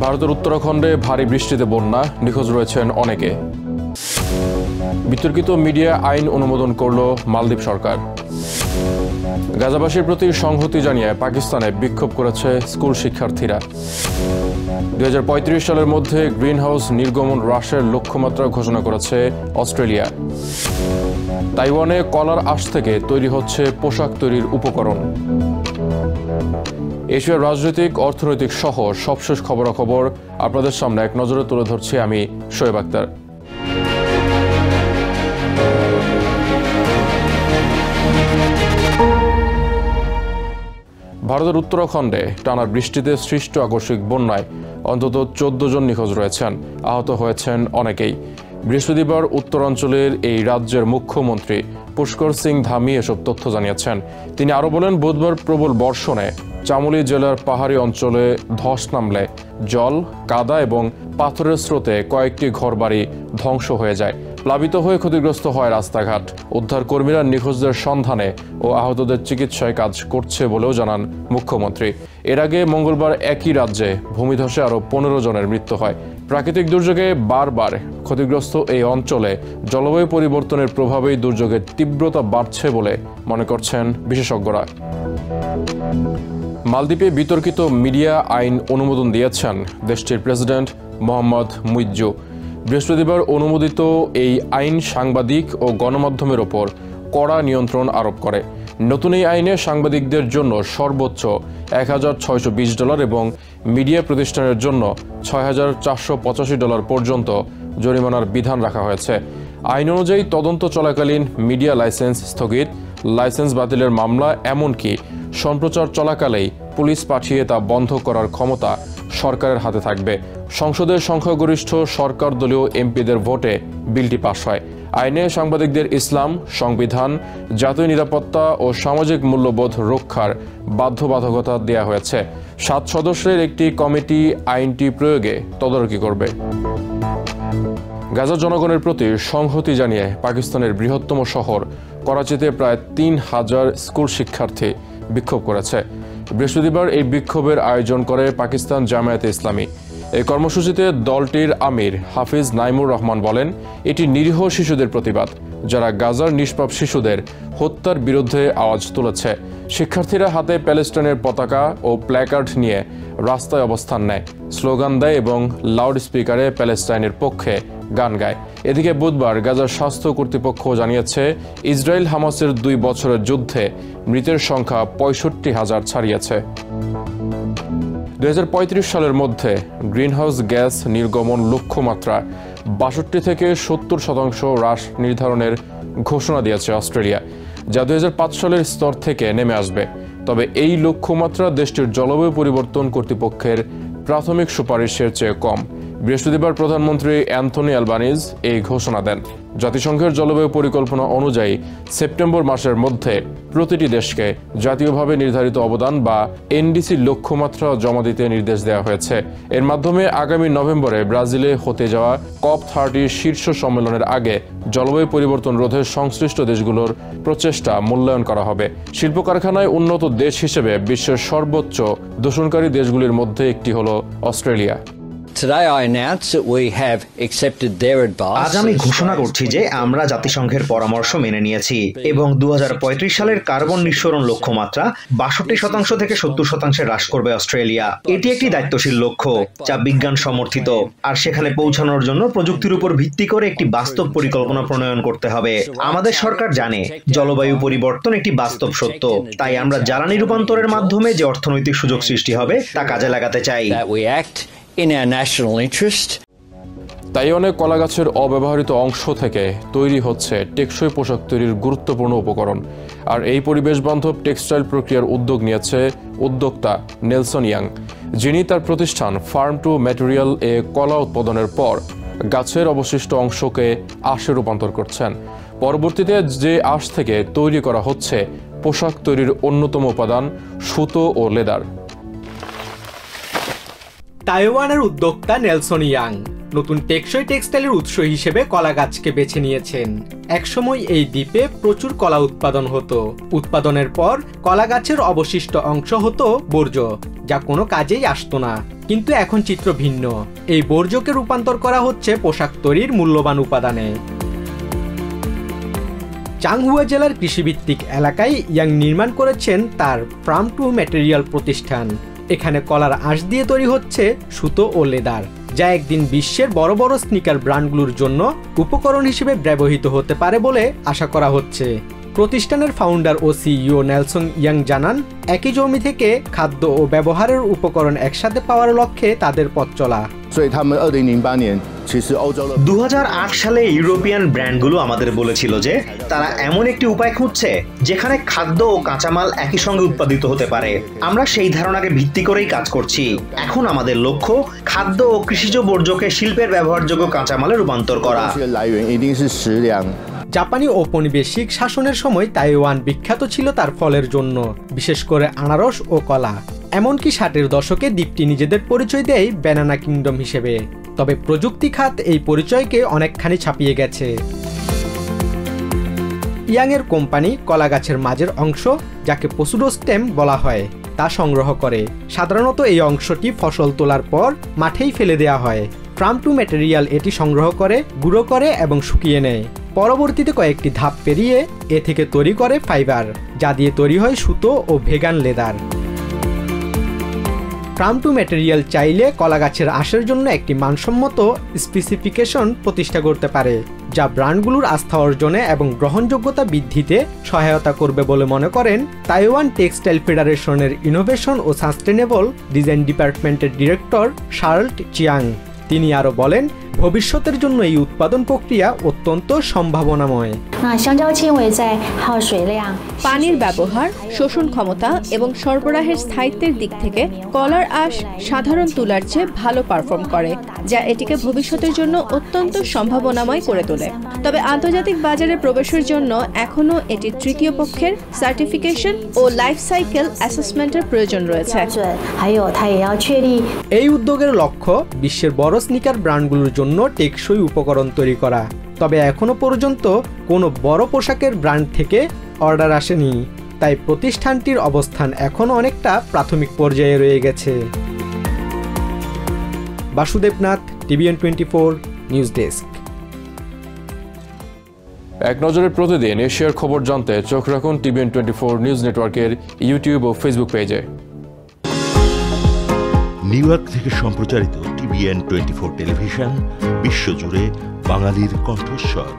ভারতের উত্তরাখণ্ডে ভারী বৃষ্টিতে বন্যা, নিখোঁজ রয়েছেন অনেকে। বিতর্কিত মিডিয়া আইন অনুমোদন করল মালদ্বীপ সরকার। গাজাবাসীর প্রতি সংহতি জানিয়ে পাকিস্তানে বিক্ষোভ করেছে স্কুল শিক্ষার্থীরা। 2035 সালের মধ্যে গ্রিনহাউস নির্গমন হ্রাসের লক্ষ্যমাত্রা ঘোষণা করেছে অস্ট্রেলিয়া। তাইওয়ানে কলার আঁশ থেকে তৈরি হচ্ছে পোশাক তৈরির উপকরণ। এশিয়ার রাজনৈতিক, অর্থনৈতিক সহ সবশেষ খবরাখবর আপনাদের সামনে এক নজরে তুলে ধরছি আমি শোয়েব আক্তার। ভারতের উত্তরাখণ্ডে টানা বৃষ্টিতে সৃষ্ট আকস্মিক বন্যায় অন্তত 14 জন নিখোঁজ রয়েছেন, আহত হয়েছেন অনেকেই। বৃহস্পতিবার উত্তরাঞ্চলের এই রাজ্যের মুখ্যমন্ত্রী পুষ্কর সিং ধামি এসব তথ্য জানিয়েছেন। তিনি আরও বলেন, বুধবার প্রবল বর্ষণে চামোলি জেলার পাহাড়ি অঞ্চলে ধস নামলে জল, কাদা এবং পাথরের স্রোতে কয়েকটি ঘরবাড়ি ধ্বংস হয়ে যায়। প্লাবিত হয়ে ক্ষতিগ্রস্ত হয় রাস্তাঘাট। উদ্ধার কর্মীরা নিখোঁজদের সন্ধানে ও আহতদের চিকিৎসায় কাজ করছে বলেও জানান মুখ্যমন্ত্রী। এর আগে মঙ্গলবার একই রাজ্যে ভূমিধসে আরও 15 জনের মৃত্যু হয়। প্রাকৃতিক দুর্যোগে বারবার ক্ষতিগ্রস্ত এই অঞ্চলে জলবায়ু পরিবর্তনের প্রভাবেই দুর্যোগের তীব্রতা বাড়ছে বলে মনে করছেন বিশেষজ্ঞরা। মালদ্বীপে বিতর্কিত মিডিয়া আইন অনুমোদন দিয়েছেন দেশটির প্রেসিডেন্ট মোহাম্মদ মুইজ্জু। বৃহস্পতিবার অনুমোদিত এই আইন সাংবাদিক ও গণমাধ্যমের ওপর কড়া নিয়ন্ত্রণ আরোপ করে। নতুন এই আইনে সাংবাদিকদের জন্য সর্বোচ্চ $1,620 এবং মিডিয়া প্রতিষ্ঠানের জন্য $6,485 পর্যন্ত জরিমানার বিধান রাখা হয়েছে। আইন অনুযায়ী তদন্ত চলাকালীন মিডিয়া লাইসেন্স স্থগিত, লাইসেন্স বাতিলের মামলা, এমনকি সম্প্রচার চলাকালেই পুলিশ পাঠিয়ে তা বন্ধ করার ক্ষমতা সরকারের হাতে থাকবে। সংসদের সংখ্যাগরিষ্ঠ সরকার দলীয় এমপিদের ভোটে বিলটি পাস হয়। আইনে সাংবাদিকদের ইসলাম, সংবিধান, জাতীয় নিরাপত্তা ও সামাজিক মূল্যবোধ রক্ষার বাধ্যবাধকতা দেওয়া হয়েছে। 7 সদস্যের একটি কমিটি আইনটি প্রয়োগে তদারকি করবে। গাজা জনগণের প্রতি সংহতি জানিয়ে পাকিস্তানের বৃহত্তম শহর করাচিতে প্রায় 3000 স্কুল শিক্ষার্থী বিক্ষোভ করেছে। বৃহস্পতিবার এই বিক্ষোভের আয়োজন করে পাকিস্তান জামায়াতে ইসলামী। এই কর্মসূচিতে দলটির আমির হাফিজ নাইমুর রহমান বলেন, এটি নিরীহ শিশুদের প্রতিবাদ, যারা গাজার নিষ্পাপ শিশুদের হত্যার বিরুদ্ধে আওয়াজ তুলেছে। শিক্ষার্থীরা হাতে প্যালেস্টাইনের পতাকা ও প্ল্যাকার্ড নিয়ে রাস্তায় অবস্থান নেয়, স্লোগান দেয় এবং লাউড স্পিকারে প্যালেস্টাইনের পক্ষে গান গায়। এদিকে বুধবার গাজার স্বাস্থ্য কর্তৃপক্ষ জানিয়েছে, ইসরায়েল হামাসের 2 বছরের যুদ্ধে মৃতের সংখ্যা 65,000 ছাড়িয়েছে। 2035 সালের মধ্যে গ্রিনহাউস গ্যাস নির্গমন লক্ষ্যমাত্রা 62 থেকে 70% হ্রাস নির্ধারণের ঘোষণা দিয়েছে অস্ট্রেলিয়া, যা 2005 সালের স্তর থেকে নেমে আসবে। তবে এই লক্ষ্যমাত্রা দেশটির জলবায়ু পরিবর্তন কর্তৃপক্ষের প্রাথমিক সুপারিশের চেয়ে কম। বৃহস্পতিবার প্রধানমন্ত্রী অ্যান্থনি অ্যালবানিজ এই ঘোষণা দেন। জাতিসংঘের জলবায়ু পরিকল্পনা অনুযায়ী সেপ্টেম্বর মাসের মধ্যে প্রতিটি দেশকে জাতীয়ভাবে নির্ধারিত অবদান বা এনডিসি লক্ষ্যমাত্রা জমা দিতে নির্দেশ দেওয়া হয়েছে। এর মাধ্যমে আগামী নভেম্বরে ব্রাজিলে হতে যাওয়া COP30 শীর্ষ সম্মেলনের আগে জলবায়ু পরিবর্তন রোধে সংশ্লিষ্ট দেশগুলোর প্রচেষ্টা মূল্যায়ন করা হবে। শিল্প কারখানায় উন্নত দেশ হিসেবে বিশ্বের সর্বোচ্চ দূষণকারী দেশগুলির মধ্যে একটি হল অস্ট্রেলিয়া। আজ আমি ঘোষণা করছি যে আমরা জাতিসংঘের পরামর্শ মেনে নিয়েছি এবং 2035 সালের কার্বন নিঃসরণ লক্ষ্যমাত্রা 62% থেকে 70% হ্রাস করবে অস্ট্রেলিয়া। এটি একটি দায়িত্বশীল লক্ষ্য যা বিজ্ঞান সমর্থিত, আর সেখানে পৌঁছানোর জন্য প্রযুক্তির উপর ভিত্তি করে একটি বাস্তব পরিকল্পনা প্রণয়ন করতে হবে। আমাদের সরকার জানে জলবায়ু পরিবর্তন একটি বাস্তব সত্য, তাই আমরা জ্বালানি রূপান্তরের মাধ্যমে যে অর্থনৈতিক সুযোগ সৃষ্টি হবে তা কাজে লাগাতে চাই। তাইওয়ানে কলা গাছের অব্যবহৃত অংশ থেকে তৈরি হচ্ছে টেকসই পোশাক তৈরির গুরুত্বপূর্ণ উপকরণ। আর এই পরিবেশ বান্ধব টেক্সটাইল প্রক্রিয়ার উদ্যোগ নিয়েছে উদ্যোক্তা নেলসন ইয়াং, যিনি তার প্রতিষ্ঠান ফার্ম টু ম্যাটেরিয়াল এ কলা উৎপাদনের পর গাছের অবশিষ্ট অংশকে আঁশে রূপান্তর করছেন। পরবর্তীতে যে আঁশ থেকে তৈরি করা হচ্ছে পোশাক তৈরির অন্যতম উপাদান সুতো ও লেদার। তাইওয়ানের উদ্যোক্তা নেলসন ইয়াং নতুন টেকসই টেক্সটাইলের উৎস হিসেবে কলা গাছকে বেছে নিয়েছেন। একসময় এই দ্বীপে প্রচুর কলা উৎপাদন হতো। উৎপাদনের পর কলা গাছের অবশিষ্ট অংশ হতো বর্জ্য, যা কোনো কাজেই আসতো না। কিন্তু এখন চিত্র ভিন্ন। এই বর্জ্যকে রূপান্তর করা হচ্ছে পোশাক তৈরির মূল্যবান উপাদানে। চাংহুয়া জেলার কৃষিভিত্তিক এলাকায় ইয়াং নির্মাণ করেছেন তার ফার্ম টু ম্যাটেরিয়াল প্রতিষ্ঠান। এখানে কলার আঁশ দিয়ে তৈরি হচ্ছে সুতো ও লেদার, যা একদিন বিশ্বের বড় বড় স্নিকার ব্র্যান্ডগুলোর জন্য উপকরণ হিসেবে ব্যবহৃত হতে পারে বলে আশা করা হচ্ছে। প্রতিষ্ঠানের ফাউন্ডার ও সিইও নেলসন ইয়াং জানান, একই জমি থেকে খাদ্য ও ব্যবহারের উপকরণ একসাথে পাওয়ার লক্ষ্যে তাদের পথ চলা। 2008 সালে ইউরোপিয়ান ব্র্যান্ডগুলো আমাদের বলেছিল যে তারা এমন একটি উপায় খুঁজছে যেখানে খাদ্য ও কাঁচামাল একই সঙ্গে উৎপাদিত হতে পারে। আমরা সেই ধারণাকে ভিত্তি করেই কাজ করছি। এখন আমাদের লক্ষ্য খাদ্য ও কৃষিজ বর্জ্যকে শিল্পের ব্যবহারযোগ্য কাঁচামালে রূপান্তর করা। জাপানি ঔপনিবেশিক শাসনের সময় তাইওয়ান বিখ্যাত ছিল তার ফলের জন্য, বিশেষ করে আনারস ও কলা। এমনকি 60-এর দশকে দ্বীপটি নিজেদের পরিচয় দেয় ব্যানানা কিংডম হিসেবে। তবে প্রযুক্তি খাত এই পরিচয়কে অনেকখানি ছাপিয়ে গেছে। ইয়াংয়ের কোম্পানি কলা গাছের মাঝের অংশ, যাকে পসুডোস্টেম বলা হয়, তা সংগ্রহ করে। সাধারণত এই অংশটি ফসল তোলার পর মাঠেই ফেলে দেওয়া হয়। ফার্ম টু ম্যাটেরিয়াল এটি সংগ্রহ করে, গুঁড়ো করে এবং শুকিয়ে নেয়। পরবর্তীতে কয়েকটি ধাপ পেরিয়ে এ থেকে তৈরি করে ফাইবার, যা দিয়ে তৈরি হয় সুতো ও vegan leather. Farm to material চাইলে কলা গাছের আঁশের জন্য একটি মানসম্মত স্পেসিফিকেশন প্রতিষ্ঠা করতে পারে, যা ব্র্যান্ডগুলোর আস্থা অর্জনে এবং গ্রহণযোগ্যতা বৃদ্ধিতে সহায়তা করবে বলে মনে করেন তাইওয়ান টেক্সটাইল ফেডারেশনের ইনোভেশন ও সাস্টেনেবল ডিজাইন ডিপার্টমেন্টের ডিরেক্টর শার্লট চিয়াং। তিনি আরও বলেন, ভবিষ্যতের জন্য এই উৎপাদন প্রক্রিয়া অত্যন্ত সম্ভাবনাময়। পানির ব্যবহার, শোষণ ক্ষমতা এবং সরবরাহের স্থায়িত্বের দিক থেকে কলার আঁশ সাধারণ তুলার চেয়ে ভালো পারফর্ম করে, যা এটিকে ভবিষ্যতের জন্য অত্যন্ত সম্ভাবনাময় করে তোলে। তবে আন্তর্জাতিক বাজারে প্রবেশের জন্য এখনও এটি তৃতীয় পক্ষের সার্টিফিকেশন ও লাইফ সাইকেল অ্যাসেসমেন্টের প্রয়োজন রয়েছে। এই উদ্যোগের লক্ষ্য বিশ্বের বড় স্নিকার ব্র্যান্ডগুলোর জন্য টেকসই উপকরণ তৈরি করা। তবে এখনো পর্যন্ত কোনো বড় পোশাকের ব্র্যান্ড থেকে অর্ডার আসেনি, তাই প্রতিষ্ঠানটির অবস্থান এখনো অনেকটা প্রাথমিক পর্যায়ে রয়ে গেছে। Basudebnath, TVN 24 news desk. এক নজরে প্রতিদিন এশিয়ার খবর জানতে চোখ রাখুন TVN 24 নিউজ নেটওয়ার্কের ইউটিউব ও ফেসবুক পেজে। নিউ ইয়র্ক থেকে সম্প্রচারিত TVN 24 টেলিভিশন বিশ্বজুড়ে বাঙালির কণ্ঠস্বর।